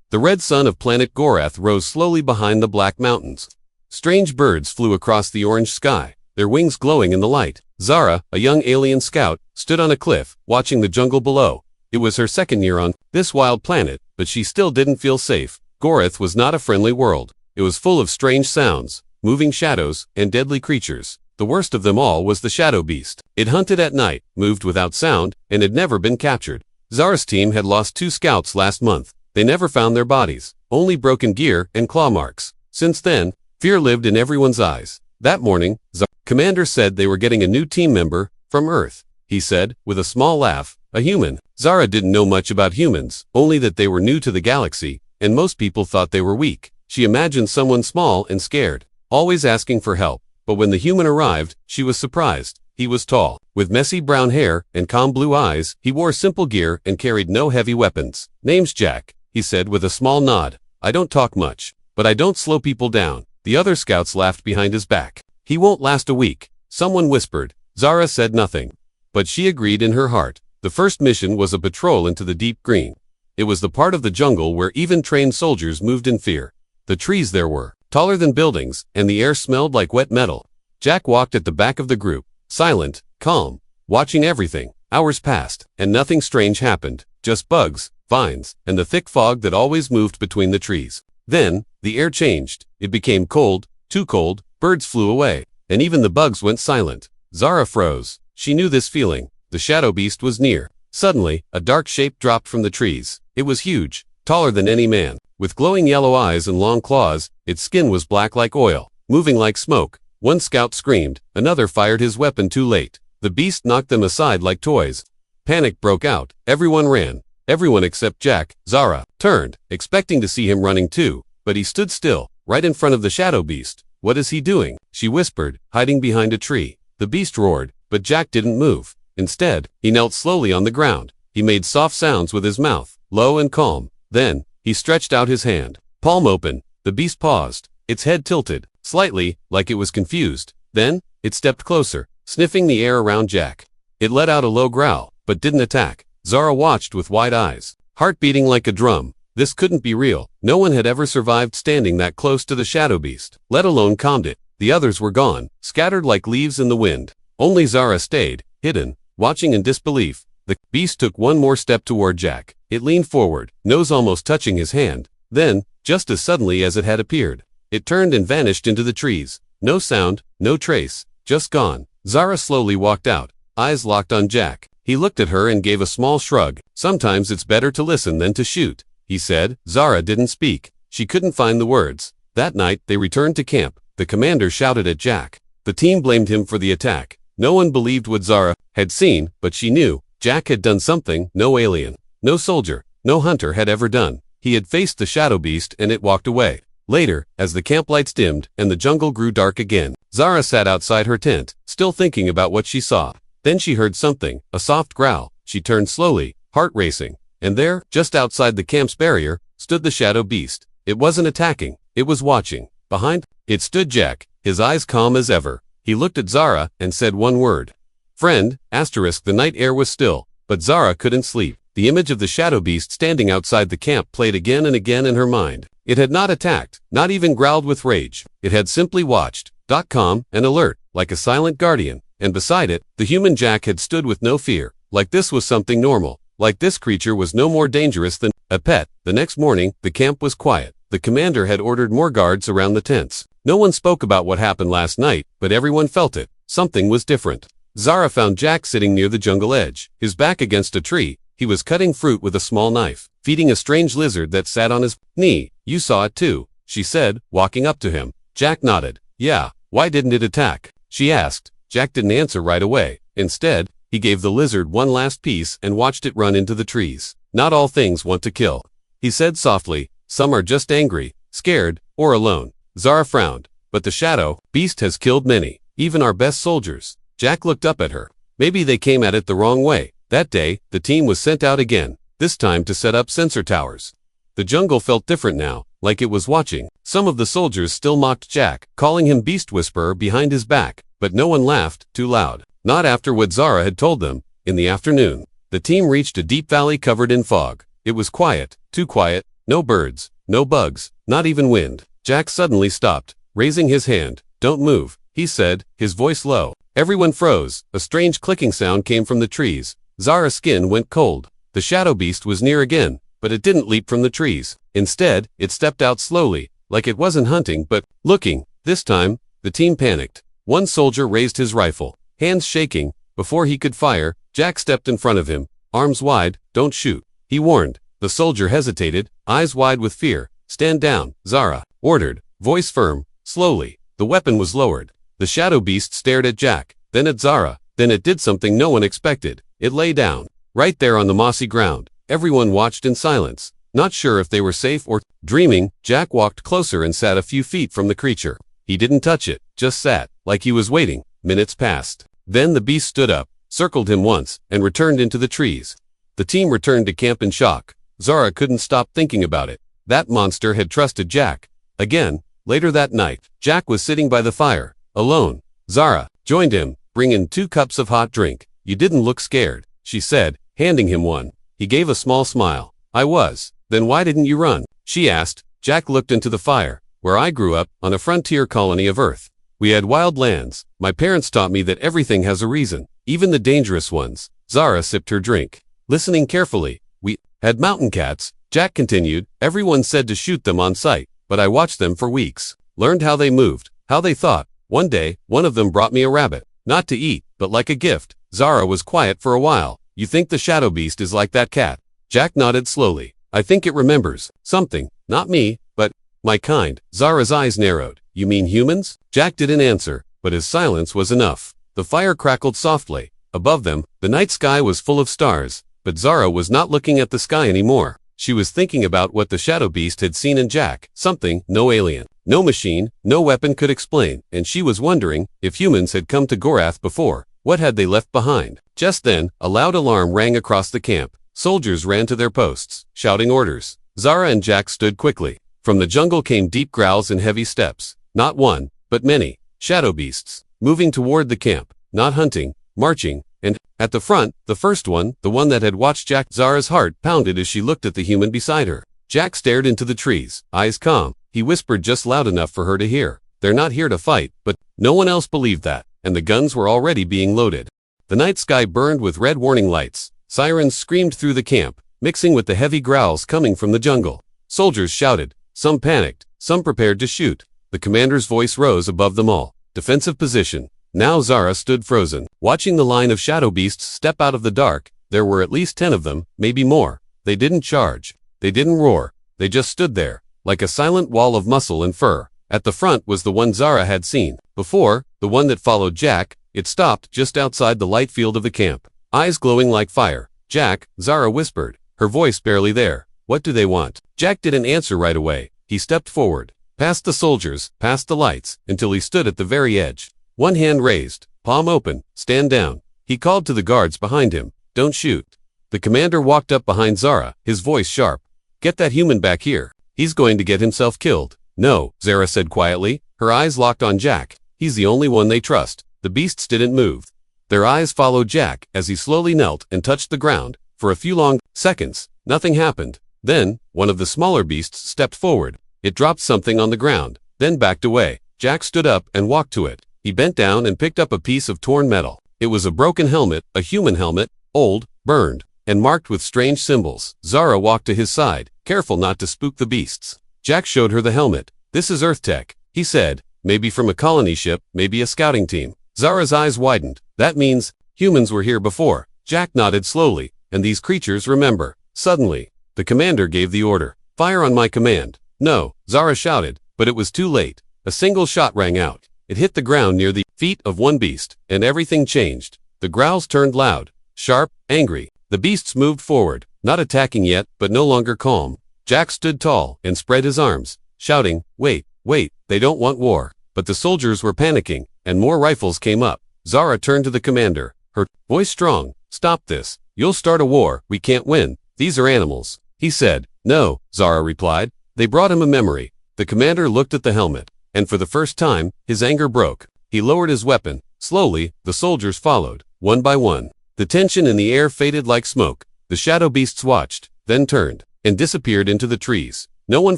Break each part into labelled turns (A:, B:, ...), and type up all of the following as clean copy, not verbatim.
A: The red sun of planet Gorath rose slowly behind the black mountains. Strange birds flew across the orange sky, their wings glowing in the light. Zara, a young alien scout, stood on a cliff, watching the jungle below. It was her second year on this wild planet, but she still didn't feel safe. Gorath was not a friendly world. It was full of strange sounds, moving shadows, and deadly creatures. The worst of them all was the shadow beast. It hunted at night, moved without sound, and had never been captured. Zara's team had lost 2 scouts last month. They never found their bodies, only broken gear and claw marks. Since then, fear lived in everyone's eyes. That morning, Zara's commander said they were getting a new team member from Earth. He said, with a small laugh, a human. Zara didn't know much about humans, only that they were new to the galaxy, and most people thought they were weak. She imagined someone small and scared, always asking for help. But when the human arrived, she was surprised. He was tall, with messy brown hair and calm blue eyes. He wore simple gear and carried no heavy weapons. "Name's Jack," he said with a small nod. "I don't talk much, but I don't slow people down." The other scouts laughed behind his back. "He won't last a week," someone whispered. Zara said nothing, but she agreed in her heart. The first mission was a patrol into the deep green. It was the part of the jungle where even trained soldiers moved in fear. The trees there were taller than buildings, and the air smelled like wet metal. Jack walked at the back of the group, silent, calm, watching everything. Hours passed, and nothing strange happened, just bugs, vines, and the thick fog that always moved between the trees. Then, the air changed. It became cold, too cold, birds flew away, and even the bugs went silent. Zara froze. She knew this feeling. The shadow beast was near. Suddenly, a dark shape dropped from the trees. It was huge, taller than any man. With glowing yellow eyes and long claws, its skin was black like oil, moving like smoke. One scout screamed, another fired his weapon too late. The beast knocked them aside like toys. Panic broke out. Everyone ran. Everyone except Jack. Zara turned, expecting to see him running too, but he stood still, right in front of the shadow beast. "What is he doing?" she whispered, hiding behind a tree. The beast roared, but Jack didn't move. Instead, he knelt slowly on the ground. He made soft sounds with his mouth, low and calm. Then, he stretched out his hand, palm open. The beast paused, its head tilted, slightly, like it was confused. Then, it stepped closer, sniffing the air around Jack. It let out a low growl, but didn't attack. Zara watched with wide eyes, heart beating like a drum. This couldn't be real. No one had ever survived standing that close to the shadow beast, let alone calmed it. The others were gone, scattered like leaves in the wind. Only Zara stayed, hidden, watching in disbelief. The beast took one more step toward Jack. It leaned forward, nose almost touching his hand. Then, just as suddenly as it had appeared, it turned and vanished into the trees. No sound, no trace, just gone. Zara slowly walked out, eyes locked on Jack. He looked at her and gave a small shrug. "Sometimes it's better to listen than to shoot," he said. Zara didn't speak. She couldn't find the words. That night, they returned to camp. The commander shouted at Jack. The team blamed him for the attack. No one believed what Zara had seen, but she knew. Jack had done something no alien, no soldier, no hunter had ever done. He had faced the shadow beast and it walked away. Later, as the camp lights dimmed and the jungle grew dark again, Zara sat outside her tent, still thinking about what she saw. Then she heard something, a soft growl. She turned slowly, heart racing. And there, just outside the camp's barrier, stood the shadow beast. It wasn't attacking, it was watching. Behind it stood Jack, his eyes calm as ever. He looked at Zara and said one word. "Friend." The night air was still, but Zara couldn't sleep. The image of the shadow beast standing outside the camp played again and again in her mind. It had not attacked, not even growled with rage. It had simply watched, calm and alert, like a silent guardian. And beside it, the human Jack had stood with no fear, like this was something normal, like this creature was no more dangerous than a pet. The next morning, the camp was quiet. The commander had ordered more guards around the tents. No one spoke about what happened last night, but everyone felt it. Something was different. Zara found Jack sitting near the jungle edge, his back against a tree. He was cutting fruit with a small knife, feeding a strange lizard that sat on his knee. "You saw it too," she said, walking up to him. Jack nodded. "Yeah, why didn't it attack?" she asked. Jack didn't answer right away. Instead, he gave the lizard one last piece and watched it run into the trees. "Not all things want to kill," he said softly. "Some are just angry, scared, or alone." Zara frowned. "But the shadow beast has killed many, even our best soldiers." Jack looked up at her. Maybe they came at it the wrong way. That day, the team was sent out again, this time to set up sensor towers. The jungle felt different now, like it was watching. Some of the soldiers still mocked Jack, calling him Beast Whisperer behind his back, but no one laughed too loud. Not after what Zara had told them. In the afternoon, the team reached a deep valley covered in fog. It was quiet, too quiet, No birds, no bugs, not even wind. Jack suddenly stopped, raising his hand. "Don't move," he said, his voice low. Everyone froze. A strange clicking sound came from the trees. Zara's skin went cold. The shadow beast was near again, but it didn't leap from the trees. Instead, it stepped out slowly, like it wasn't hunting but looking. This time, the team panicked. One soldier raised his rifle, hands shaking. Before he could fire, Jack stepped in front of him, arms wide. "Don't shoot," he warned. The soldier hesitated, eyes wide with fear. "Stand down," Zara ordered, voice firm. Slowly, the weapon was lowered. The shadow beast stared at Jack, then at Zara. Then it did something no one expected. It lay down, right there on the mossy ground. Everyone watched in silence, not sure if they were safe or dreaming. Jack walked closer and sat a few feet from the creature. He didn't touch it, just sat, like he was waiting. Minutes passed. Then the beast stood up, circled him once, and returned into the trees. The team returned to camp in shock. Zara couldn't stop thinking about it. That monster had trusted Jack. Again, later that night, Jack was sitting by the fire, alone. Zara joined him, bringing 2 cups of hot drink. "You didn't look scared," she said, handing him one. He gave a small smile. "I was." "Then why didn't you run?" she asked. Jack looked into the fire. "Where I grew up, on a frontier colony of Earth. We had wild lands. My parents taught me that everything has a reason, even the dangerous ones." Zara sipped her drink, listening carefully. "We had mountain cats," Jack continued. "Everyone said to shoot them on sight, but I watched them for weeks. Learned how they moved, how they thought. One day, one of them brought me a rabbit. Not to eat, but like a gift." Zara was quiet for a while. "You think the shadow beast is like that cat?" Jack nodded slowly. "I think it remembers something. Not me, but my kind." Zara's eyes narrowed. "You mean humans?" Jack didn't answer, but his silence was enough. The fire crackled softly. Above them, the night sky was full of stars, but Zara was not looking at the sky anymore. She was thinking about what the shadow beast had seen in Jack, something no alien, no machine, no weapon could explain, and she was wondering if humans had come to Gorath before. What had they left behind? Just then, a loud alarm rang across the camp. Soldiers ran to their posts, shouting orders. Zara and Jack stood quickly. From the jungle came deep growls and heavy steps. Not one, but many. Shadow beasts, moving toward the camp, not hunting, marching, and, at the front, the first one, the one that had watched Jack. Zara's heart pounded as she looked at the human beside her. Jack stared into the trees, eyes calm. He whispered just loud enough for her to hear. "They're not here to fight," but no one else believed that, and the guns were already being loaded. The night sky burned with red warning lights. Sirens screamed through the camp, mixing with the heavy growls coming from the jungle. Soldiers shouted. Some panicked, some prepared to shoot. The commander's voice rose above them all. "Defensive position." Now Zara stood frozen, watching the line of shadow beasts step out of the dark. There were at least 10 of them, maybe more. They didn't charge. They didn't roar. They just stood there, like a silent wall of muscle and fur. At the front was the one Zara had seen before, the one that followed Jack. It stopped just outside the light field of the camp, eyes glowing like fire. "Jack," Zara whispered, her voice barely there. "What do they want?" Jack didn't answer right away. He stepped forward, past the soldiers, past the lights, until he stood at the very edge. One hand raised, palm open. "Stand down." He called to the guards behind him. "Don't shoot." The commander walked up behind Zara, his voice sharp. "Get that human back here. He's going to get himself killed." "No," Zara said quietly, her eyes locked on Jack. "He's the only one they trust." The beasts didn't move. Their eyes followed Jack as he slowly knelt and touched the ground. For a few long seconds, nothing happened. Then, one of the smaller beasts stepped forward. It dropped something on the ground, then backed away. Jack stood up and walked to it. He bent down and picked up a piece of torn metal. It was a broken helmet, a human helmet, old, burned, and marked with strange symbols. Zara walked to his side, careful not to spook the beasts. Jack showed her the helmet. "This is Earth tech," he said. "Maybe from a colony ship, maybe a scouting team." Zara's eyes widened. "That means humans were here before." Jack nodded slowly. "And these creatures remember." Suddenly, the commander gave the order. "Fire on my command." "No," Zara shouted, but it was too late. A single shot rang out. It hit the ground near the feet of one beast, and everything changed. The growls turned loud, sharp, angry. The beasts moved forward, not attacking yet, but no longer calm. Jack stood tall and spread his arms, shouting, "Wait, wait, they don't want war." But the soldiers were panicking, and more rifles came up. Zara turned to the commander, her voice strong. "Stop this. You'll start a war. We can't win. These are animals." He said. "No," Zara replied. They brought him a memory. The commander looked at the helmet, and for the first time, his anger broke. He lowered his weapon. Slowly, the soldiers followed, one by one. The tension in the air faded like smoke. The shadow beasts watched, then turned. and disappeared into the trees. No one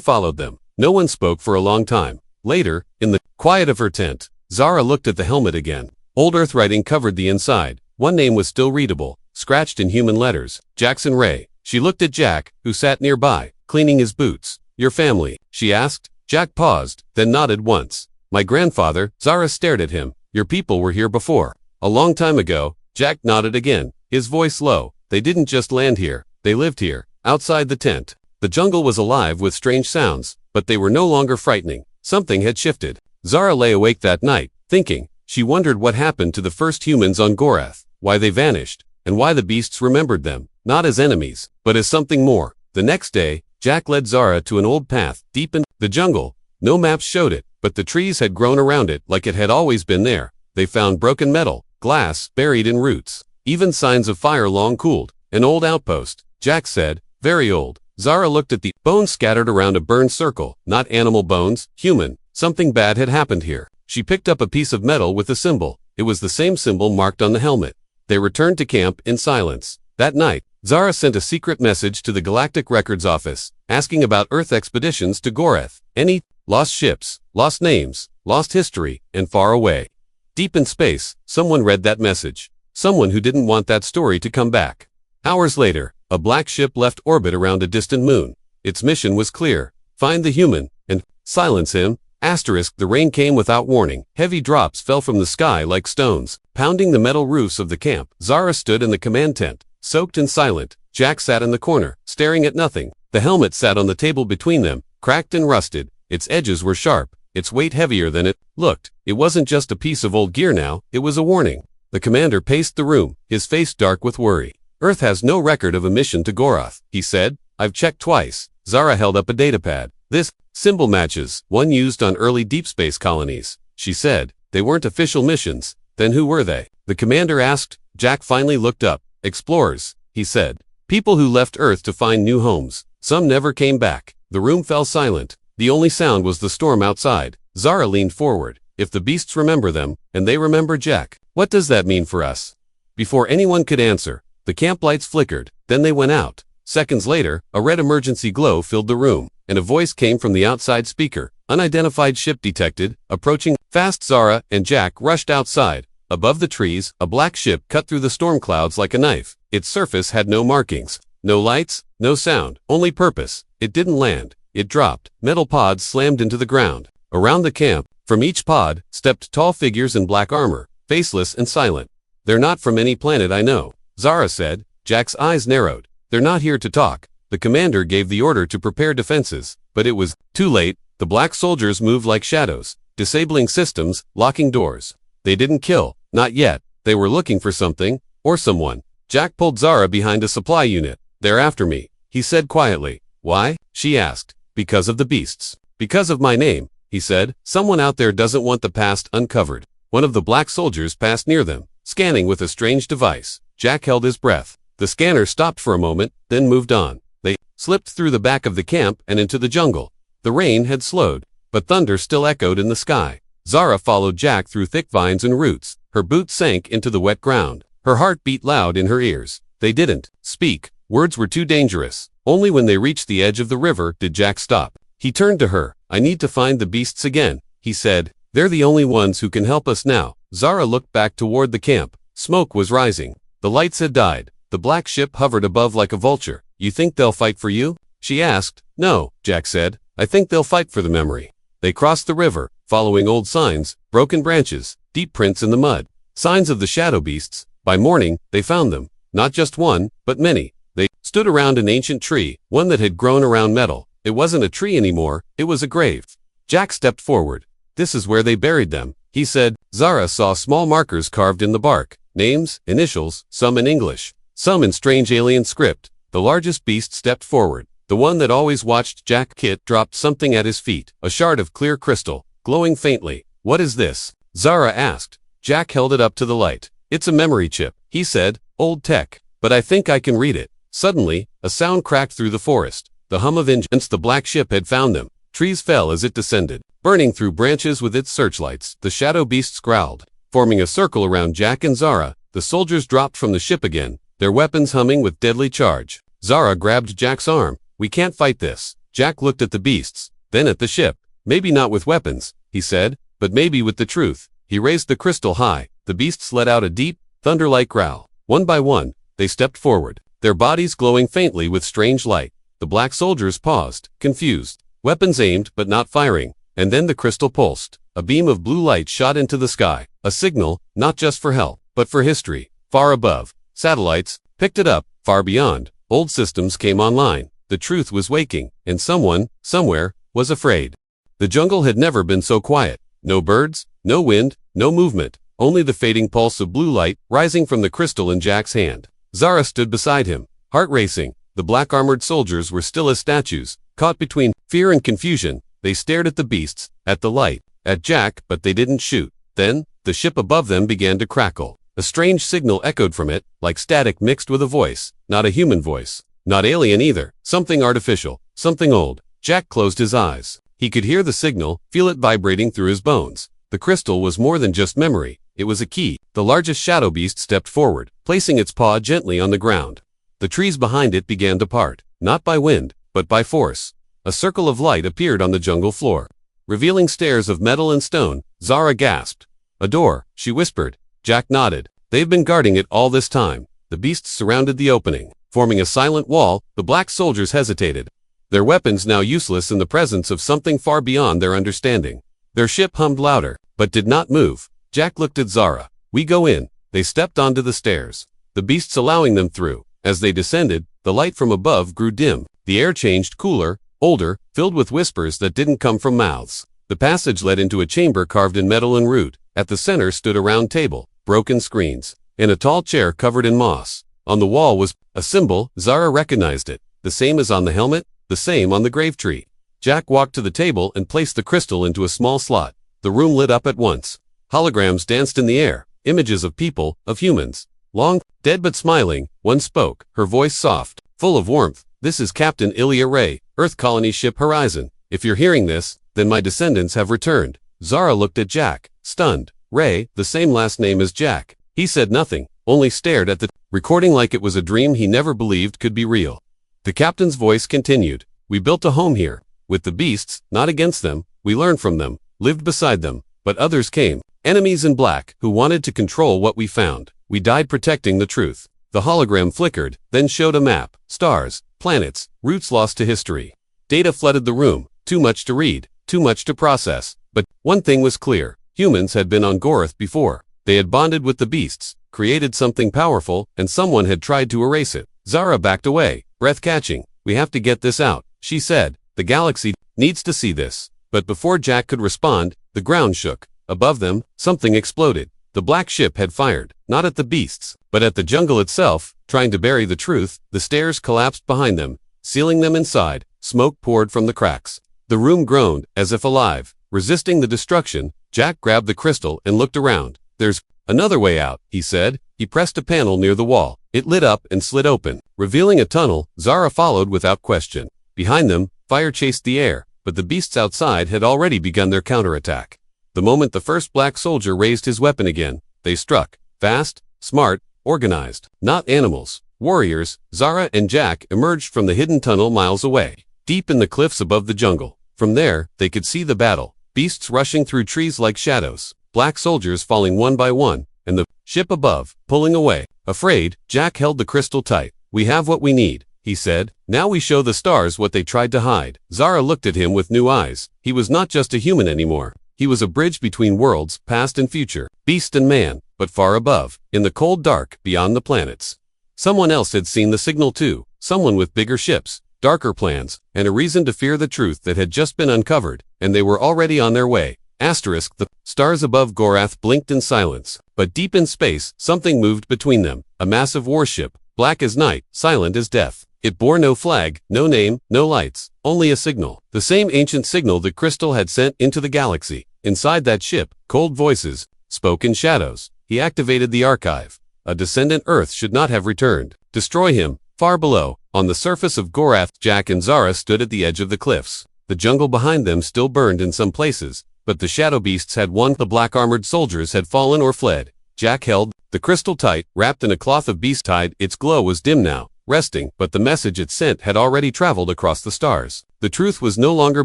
A: followed them. No one spoke for a long time. Later, in the quiet of her tent, Zara looked at the helmet again. Old Earth writing covered the inside. One name was still readable, scratched in human letters, Jackson Ray. She looked at Jack, who sat nearby, cleaning his boots. "Your family?" she asked. Jack paused, then nodded once. "My grandfather." Zara stared at him. "Your people were here before." "A long time ago." Jack nodded again, his voice low. "They didn't just land here, they lived here." Outside the tent, the jungle was alive with strange sounds, but they were no longer frightening. Something had shifted. Zara lay awake that night, thinking. She wondered what happened to the first humans on Gorath, why they vanished, and why the beasts remembered them, not as enemies, but as something more. The next day, Jack led Zara to an old path, deep in the jungle. No maps showed it, but the trees had grown around it like it had always been there. They found broken metal, glass buried in roots, even signs of fire long cooled. An old outpost, Jack said, very old. Zara looked at the bones scattered around a burned circle, not animal bones, human. Something bad had happened here. She picked up a piece of metal with a symbol. It was the same symbol marked on the helmet. They returned to camp in silence. That night, Zara sent a secret message to the Galactic Records Office, asking about Earth expeditions to Gorath. Any lost ships, lost names, lost history, and far away. Deep in space, someone read that message. Someone who didn't want that story to come back. Hours later, a black ship left orbit around a distant moon. Its mission was clear. Find the human, and silence him. The rain came without warning. Heavy drops fell from the sky like stones, pounding the metal roofs of the camp. Zara stood in the command tent, soaked and silent. Jack sat in the corner, staring at nothing. The helmet sat on the table between them, cracked and rusted. Its edges were sharp, its weight heavier than it looked. It wasn't just a piece of old gear now, it was a warning. The commander paced the room, his face dark with worry. "Earth has no record of a mission to Gorath," he said. "I've checked twice." Zara held up a datapad. "This symbol matches one used on early deep space colonies," she said. "They weren't official missions. Then who were they?" The commander asked. Jack finally looked up. "Explorers," he said. "People who left Earth to find new homes. Some never came back." The room fell silent. The only sound was the storm outside. Zara leaned forward. "If the beasts remember them, and they remember Jack, what does that mean for us?" Before anyone could answer, the camp lights flickered, then they went out. Seconds later, a red emergency glow filled the room, and a voice came from the outside speaker. "Unidentified ship detected, approaching fast." Zara and Jack rushed outside. Above the trees, a black ship cut through the storm clouds like a knife. Its surface had no markings, no lights, no sound, only purpose. It didn't land. It dropped. Metal pods slammed into the ground. Around the camp, from each pod, stepped tall figures in black armor, faceless and silent. "They're not from any planet I know," Zara said. Jack's eyes narrowed. "They're not here to talk." The commander gave the order to prepare defenses, but it was too late. The black soldiers moved like shadows, disabling systems, locking doors. They didn't kill, not yet. They were looking for something, or someone. Jack pulled Zara behind a supply unit. "They're after me," he said quietly. "Why?" she asked. "Because of the beasts. Because of my name," he said. "Someone out there doesn't want the past uncovered." One of the black soldiers passed near them, scanning with a strange device. Jack held his breath. The scanner stopped for a moment, then moved on. They slipped through the back of the camp and into the jungle. The rain had slowed, but thunder still echoed in the sky. Zara followed Jack through thick vines and roots. Her boots sank into the wet ground. Her heart beat loud in her ears. They didn't speak. Words were too dangerous. Only when they reached the edge of the river did Jack stop. He turned to her. "I need to find the beasts again," he said. "They're the only ones who can help us now." Zara looked back toward the camp. Smoke was rising. The lights had died. The black ship hovered above like a vulture. "You think they'll fight for you?" she asked. "No," Jack said. "I think they'll fight for the memory." They crossed the river, following old signs, broken branches, deep prints in the mud. Signs of the shadow beasts. By morning, they found them. Not just one, but many. They stood around an ancient tree, one that had grown around metal. It wasn't a tree anymore, it was a grave. Jack stepped forward. "This is where they buried them," he said. Zara saw small markers carved in the bark. Names, initials, some in English, some in strange alien script. The largest beast stepped forward. The one that always watched Jack. Kit dropped something at his feet, a shard of clear crystal, glowing faintly. "What is this?" Zara asked. Jack held it up to the light. "It's a memory chip," he said. "Old tech, but I think I can read it." Suddenly, a sound cracked through the forest. The hum of engines. The black ship had found them. Trees fell as it descended, burning through branches with its searchlights. The shadow beasts growled, forming a circle around Jack and Zara. The soldiers dropped from the ship again, their weapons humming with deadly charge. Zara grabbed Jack's arm. We can't fight this. Jack looked at the beasts, then at the ship. Maybe not with weapons, he said, but maybe with the truth. He raised the crystal high. The beasts let out a deep, thunder-like growl. One by one, they stepped forward, their bodies glowing faintly with strange light. The black soldiers paused, confused, weapons aimed but not firing, and then the crystal pulsed. A beam of blue light shot into the sky, a signal, not just for help, but for history. Far above, satellites picked it up. Far beyond, old systems came online. The truth was waking, and someone, somewhere, was afraid. The jungle had never been so quiet. No birds, no wind, no movement, only the fading pulse of blue light rising from the crystal in Jack's hand. Zara stood beside him, heart racing. The black-armored soldiers were still as statues, caught between fear and confusion. They stared at the beasts, at the light, at Jack, but they didn't shoot. Then, the ship above them began to crackle. A strange signal echoed from it, like static mixed with a voice. Not a human voice. Not alien either. Something artificial. Something old. Jack closed his eyes. He could hear the signal, feel it vibrating through his bones. The crystal was more than just memory. It was a key. The largest shadow beast stepped forward, placing its paw gently on the ground. The trees behind it began to part, not by wind, but by force. A circle of light appeared on the jungle floor, revealing stairs of metal and stone. Zara gasped. A door, she whispered. Jack nodded. They've been guarding it all this time. The beasts surrounded the opening, forming a silent wall. The black soldiers hesitated, their weapons now useless in the presence of something far beyond their understanding. Their ship hummed louder, but did not move. Jack looked at Zara. We go in. They stepped onto the stairs, the beasts allowing them through. As they descended, the light from above grew dim. The air changed cooler, older, filled with whispers that didn't come from mouths. The passage led into a chamber carved in metal and root. At the center stood a round table, broken screens, and a tall chair covered in moss. On the wall was a symbol. Zara recognized it. The same as on the helmet, the same on the grave tree. Jack walked to the table and placed the crystal into a small slot. The room lit up at once. Holograms danced in the air, images of people, of humans. Long, dead but smiling, one spoke, her voice soft, full of warmth. This is Captain Ilya Ray, Earth Colony Ship Horizon. If you're hearing this, then my descendants have returned. Zara looked at Jack, stunned. Ray, the same last name as Jack. He said nothing, only stared at the recording like it was a dream he never believed could be real. The captain's voice continued. We built a home here, with the beasts, not against them. We learned from them, lived beside them, but others came, enemies in black, who wanted to control what we found. We died protecting the truth. The hologram flickered, then showed a map, stars, planets, routes lost to history. Data flooded the room, too much to read, too much to process. But one thing was clear. Humans had been on Gorath before. They had bonded with the beasts, created something powerful, and someone had tried to erase it. Zara backed away, breath catching. We have to get this out, she said. The galaxy needs to see this. But before Jack could respond, the ground shook. Above them, something exploded. The black ship had fired, not at the beasts, but at the jungle itself, trying to bury the truth. The stairs collapsed behind them, sealing them inside. Smoke poured from the cracks. The room groaned, as if alive, resisting the destruction. Jack grabbed the crystal and looked around. There's another way out, he said. He pressed a panel near the wall. It lit up and slid open, revealing a tunnel. Zara followed without question. Behind them, fire chased the air, but the beasts outside had already begun their counterattack. The moment the first black soldier raised his weapon again, they struck. Fast, smart, organized. Not animals. Warriors. Zara and Jack emerged from the hidden tunnel miles away, deep in the cliffs above the jungle. From there, they could see the battle. Beasts rushing through trees like shadows. Black soldiers falling one by one, and the ship above, pulling away. Afraid, Jack held the crystal tight. We have what we need, he said. Now we show the stars what they tried to hide. Zara looked at him with new eyes. He was not just a human anymore. He was a bridge between worlds, past and future, beast and man, but far above, in the cold dark, beyond the planets. Someone else had seen the signal too, someone with bigger ships, darker plans, and a reason to fear the truth that had just been uncovered, and they were already on their way. Asterisk, the stars above Gorath blinked in silence, but deep in space, something moved between them, a massive warship, black as night, silent as death. It bore no flag, no name, no lights, only a signal, the same ancient signal that Crystal had sent into the galaxy. Inside that ship, cold voices spoke in shadows. He activated the archive. A descendant Earth should not have returned. Destroy him. Far below, on the surface of Gorath, Jack and Zara stood at the edge of the cliffs. The jungle behind them still burned in some places, but the shadow beasts had won. The black-armored soldiers had fallen or fled. Jack held the crystal tight, wrapped in a cloth of beast hide. Its glow was dim now, resting, but the message it sent had already traveled across the stars. The truth was no longer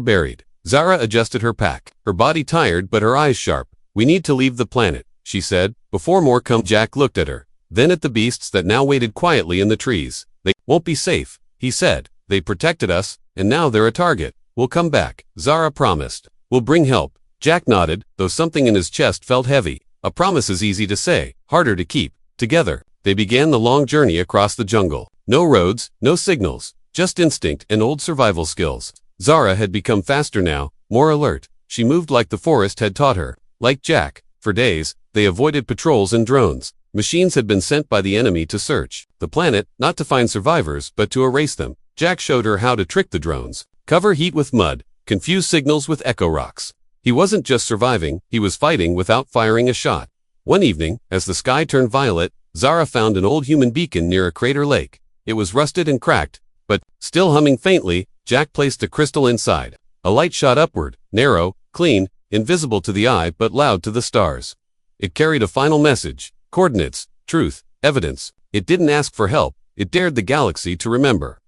A: buried. Zara adjusted her pack, her body tired but her eyes sharp. "We need to leave the planet," she said, before more come. Jack looked at her, then at the beasts that now waited quietly in the trees. "They won't be safe," he said. "They protected us, and now they're a target. We'll come back," Zara promised. "We'll bring help." Jack nodded, though something in his chest felt heavy. A promise is easy to say, harder to keep. Together, they began the long journey across the jungle. No roads, no signals, just instinct and old survival skills. Zara had become faster now, more alert. She moved like the forest had taught her. Like Jack, for days, they avoided patrols and drones. Machines had been sent by the enemy to search the planet, not to find survivors, but to erase them. Jack showed her how to trick the drones. Cover heat with mud, confuse signals with echo rocks. He wasn't just surviving, he was fighting without firing a shot. One evening, as the sky turned violet, Zara found an old human beacon near a crater lake. It was rusted and cracked, but, still humming faintly, Jack placed a crystal inside. A light shot upward, narrow, clean, invisible to the eye but loud to the stars. It carried a final message, coordinates, truth, evidence. It didn't ask for help, it dared the galaxy to remember.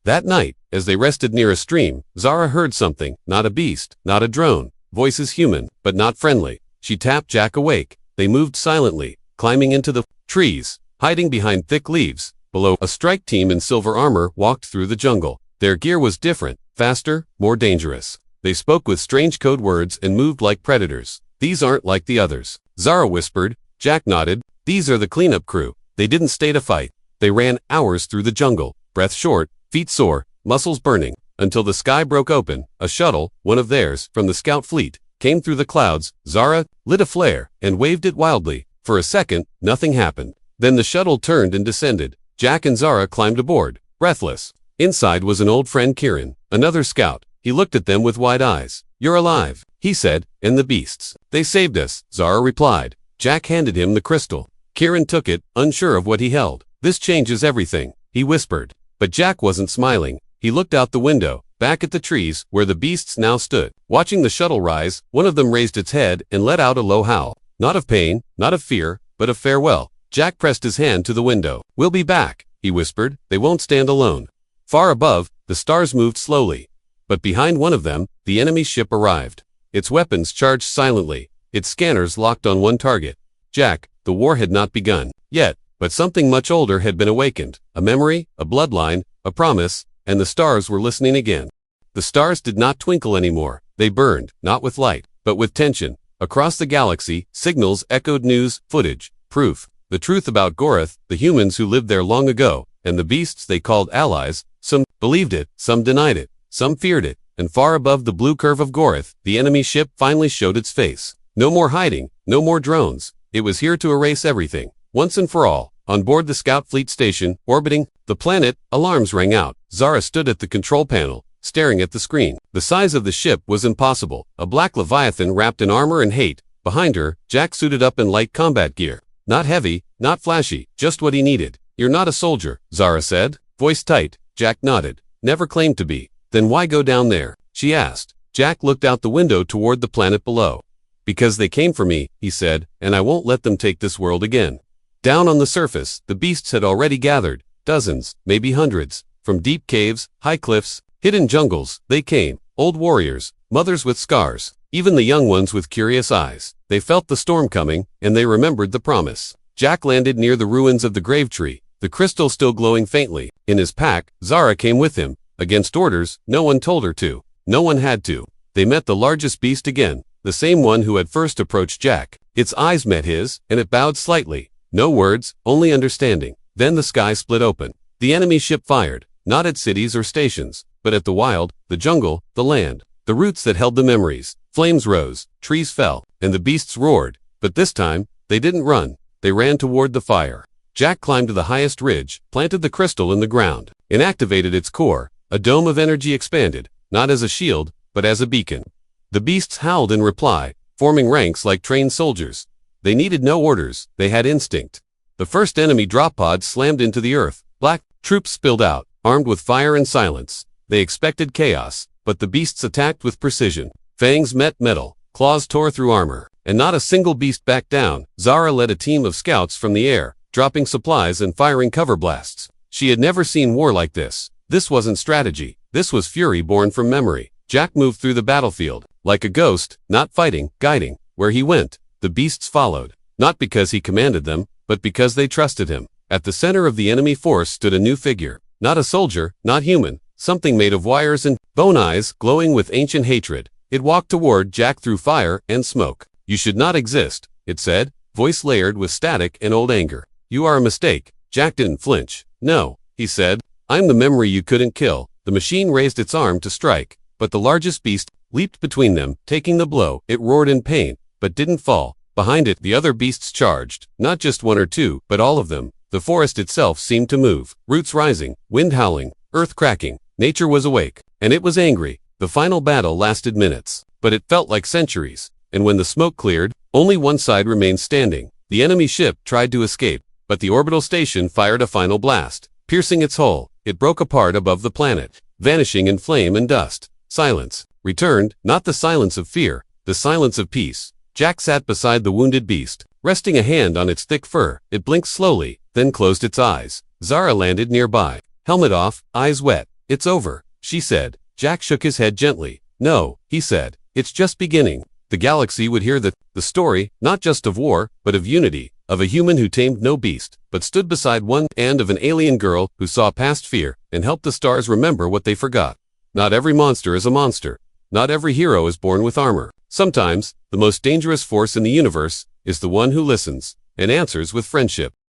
A: That night, as they rested near a stream, Zara heard something, not a beast, not a drone. Voices human, but not friendly. She tapped Jack awake. They moved silently, climbing into the trees, hiding behind thick leaves. Below, a strike team in silver armor walked through the jungle. Their gear was different, faster, more dangerous. They spoke with strange code words and moved like predators. "These aren't like the others," Zara whispered. Jack nodded. "These are the cleanup crew. They didn't stay to fight. They ran hours through the jungle, breath short, feet sore, muscles burning, until the sky broke open. A shuttle, one of theirs, from the scout fleet, came through the clouds. Zara lit a flare and waved it wildly. For a second, nothing happened. Then the shuttle turned and descended. Jack and Zara climbed aboard, breathless. Inside was an old friend, Kieran, another scout. He looked at them with wide eyes. "You're alive," he said, "and the beasts. They saved us," Zara replied. Jack handed him the crystal. Kieran took it, unsure of what he held. "This changes everything," he whispered. But Jack wasn't smiling. He looked out the window, back at the trees, where the beasts now stood. Watching the shuttle rise, one of them raised its head and let out a low howl. Not of pain, not of fear, but of farewell. Jack pressed his hand to the window. "We'll be back," he whispered. "They won't stand alone." Far above, the stars moved slowly. But behind one of them, the enemy ship arrived. Its weapons charged silently, its scanners locked on one target. Jack, the war had not begun yet, but something much older had been awakened. A memory, a bloodline, a promise, and the stars were listening again. The stars did not twinkle anymore. They burned, not with light, but with tension. Across the galaxy, signals echoed news, footage, proof. The truth about Gorath, the humans who lived there long ago, and the beasts they called allies. Some believed it, some denied it, some feared it, and far above the blue curve of Gorath, the enemy ship finally showed its face. No more hiding, no more drones. It was here to erase everything, once and for all. On board the scout fleet station, orbiting the planet, alarms rang out. Zara stood at the control panel, staring at the screen. The size of the ship was impossible. A black leviathan wrapped in armor and hate. Behind her, Jack suited up in light combat gear. Not heavy, not flashy, just what he needed. "You're not a soldier," Zara said, voice tight. Jack nodded. "Never claimed to be." "Then why go down there?" she asked. Jack looked out the window toward the planet below. "Because they came for me," he said, "and I won't let them take this world again." Down on the surface, the beasts had already gathered. Dozens, maybe hundreds. From deep caves, high cliffs, hidden jungles, they came. Old warriors, mothers with scars, even the young ones with curious eyes. They felt the storm coming, and they remembered the promise. Jack landed near the ruins of the grave tree, the crystal still glowing faintly. In his pack, Zara came with him. Against orders, no one told her to. No one had to. They met the largest beast again, the same one who had first approached Jack. Its eyes met his, and it bowed slightly. No words, only understanding. Then the sky split open. The enemy ship fired, not at cities or stations, but at the wild, the jungle, the land, the roots that held the memories. Flames rose, trees fell, and the beasts roared. But this time, they didn't run. They ran toward the fire. Jack climbed to the highest ridge, planted the crystal in the ground, and activated its core. A dome of energy expanded, not as a shield, but as a beacon. The beasts howled in reply, forming ranks like trained soldiers. They needed no orders, they had instinct. The first enemy drop pod slammed into the earth. Black troops spilled out, armed with fire and silence. They expected chaos, but the beasts attacked with precision. Fangs met metal, claws tore through armor, and not a single beast backed down. Zara led a team of scouts from the air, dropping supplies and firing cover blasts. She had never seen war like this. This wasn't strategy. This was fury born from memory. Jack moved through the battlefield, like a ghost, not fighting, guiding. Where he went, the beasts followed. Not because he commanded them, but because they trusted him. At the center of the enemy force stood a new figure. Not a soldier, not human. Something made of wires and bone, eyes glowing with ancient hatred. It walked toward Jack through fire and smoke. You should not exist, it said, voice layered with static and old anger. You are a mistake. Jack didn't flinch. No, he said. I'm the memory you couldn't kill. The machine raised its arm to strike, but the largest beast leaped between them, taking the blow. It roared in pain, but didn't fall. Behind it, the other beasts charged, not just one or two, but all of them. The forest itself seemed to move, roots rising, wind howling, earth cracking. Nature was awake, and it was angry. The final battle lasted minutes, but it felt like centuries. And when the smoke cleared, only one side remained standing. The enemy ship tried to escape, but the orbital station fired a final blast, piercing its hull. It broke apart above the planet, vanishing in flame and dust. Silence returned, not the silence of fear, the silence of peace. Jack sat beside the wounded beast, resting a hand on its thick fur. It blinked slowly, then closed its eyes. Zara landed nearby, helmet off, eyes wet. It's over, she said. Jack shook his head gently. No, he said. It's just beginning. The galaxy would hear the story, not just of war, but of unity, of a human who tamed no beast, but stood beside one, and of an alien girl who saw past fear and helped the stars remember what they forgot. Not every monster is a monster. Not every hero is born with armor. Sometimes, the most dangerous force in the universe is the one who listens and answers with friendship.